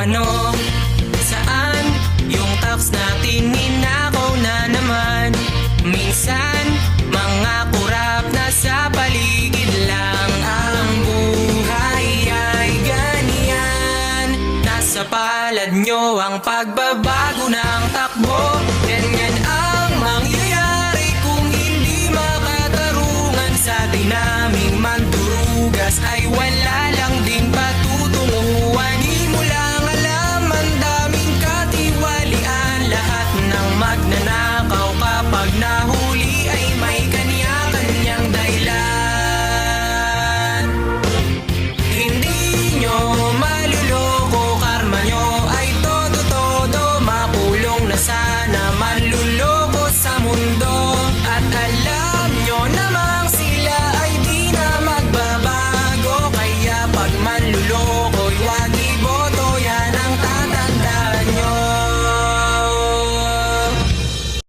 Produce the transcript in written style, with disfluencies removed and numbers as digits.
ano, saan, yung tax natin ninakaw na naman. Minsan, mga kurap na sa paligid lang. Ang buhay ay ganyan, nasa palad nyo ang pagbabago ng takbo. Ganyan ang mangyayari kung hindi makatarungan. Sa dinaming mandurugas ay wala lang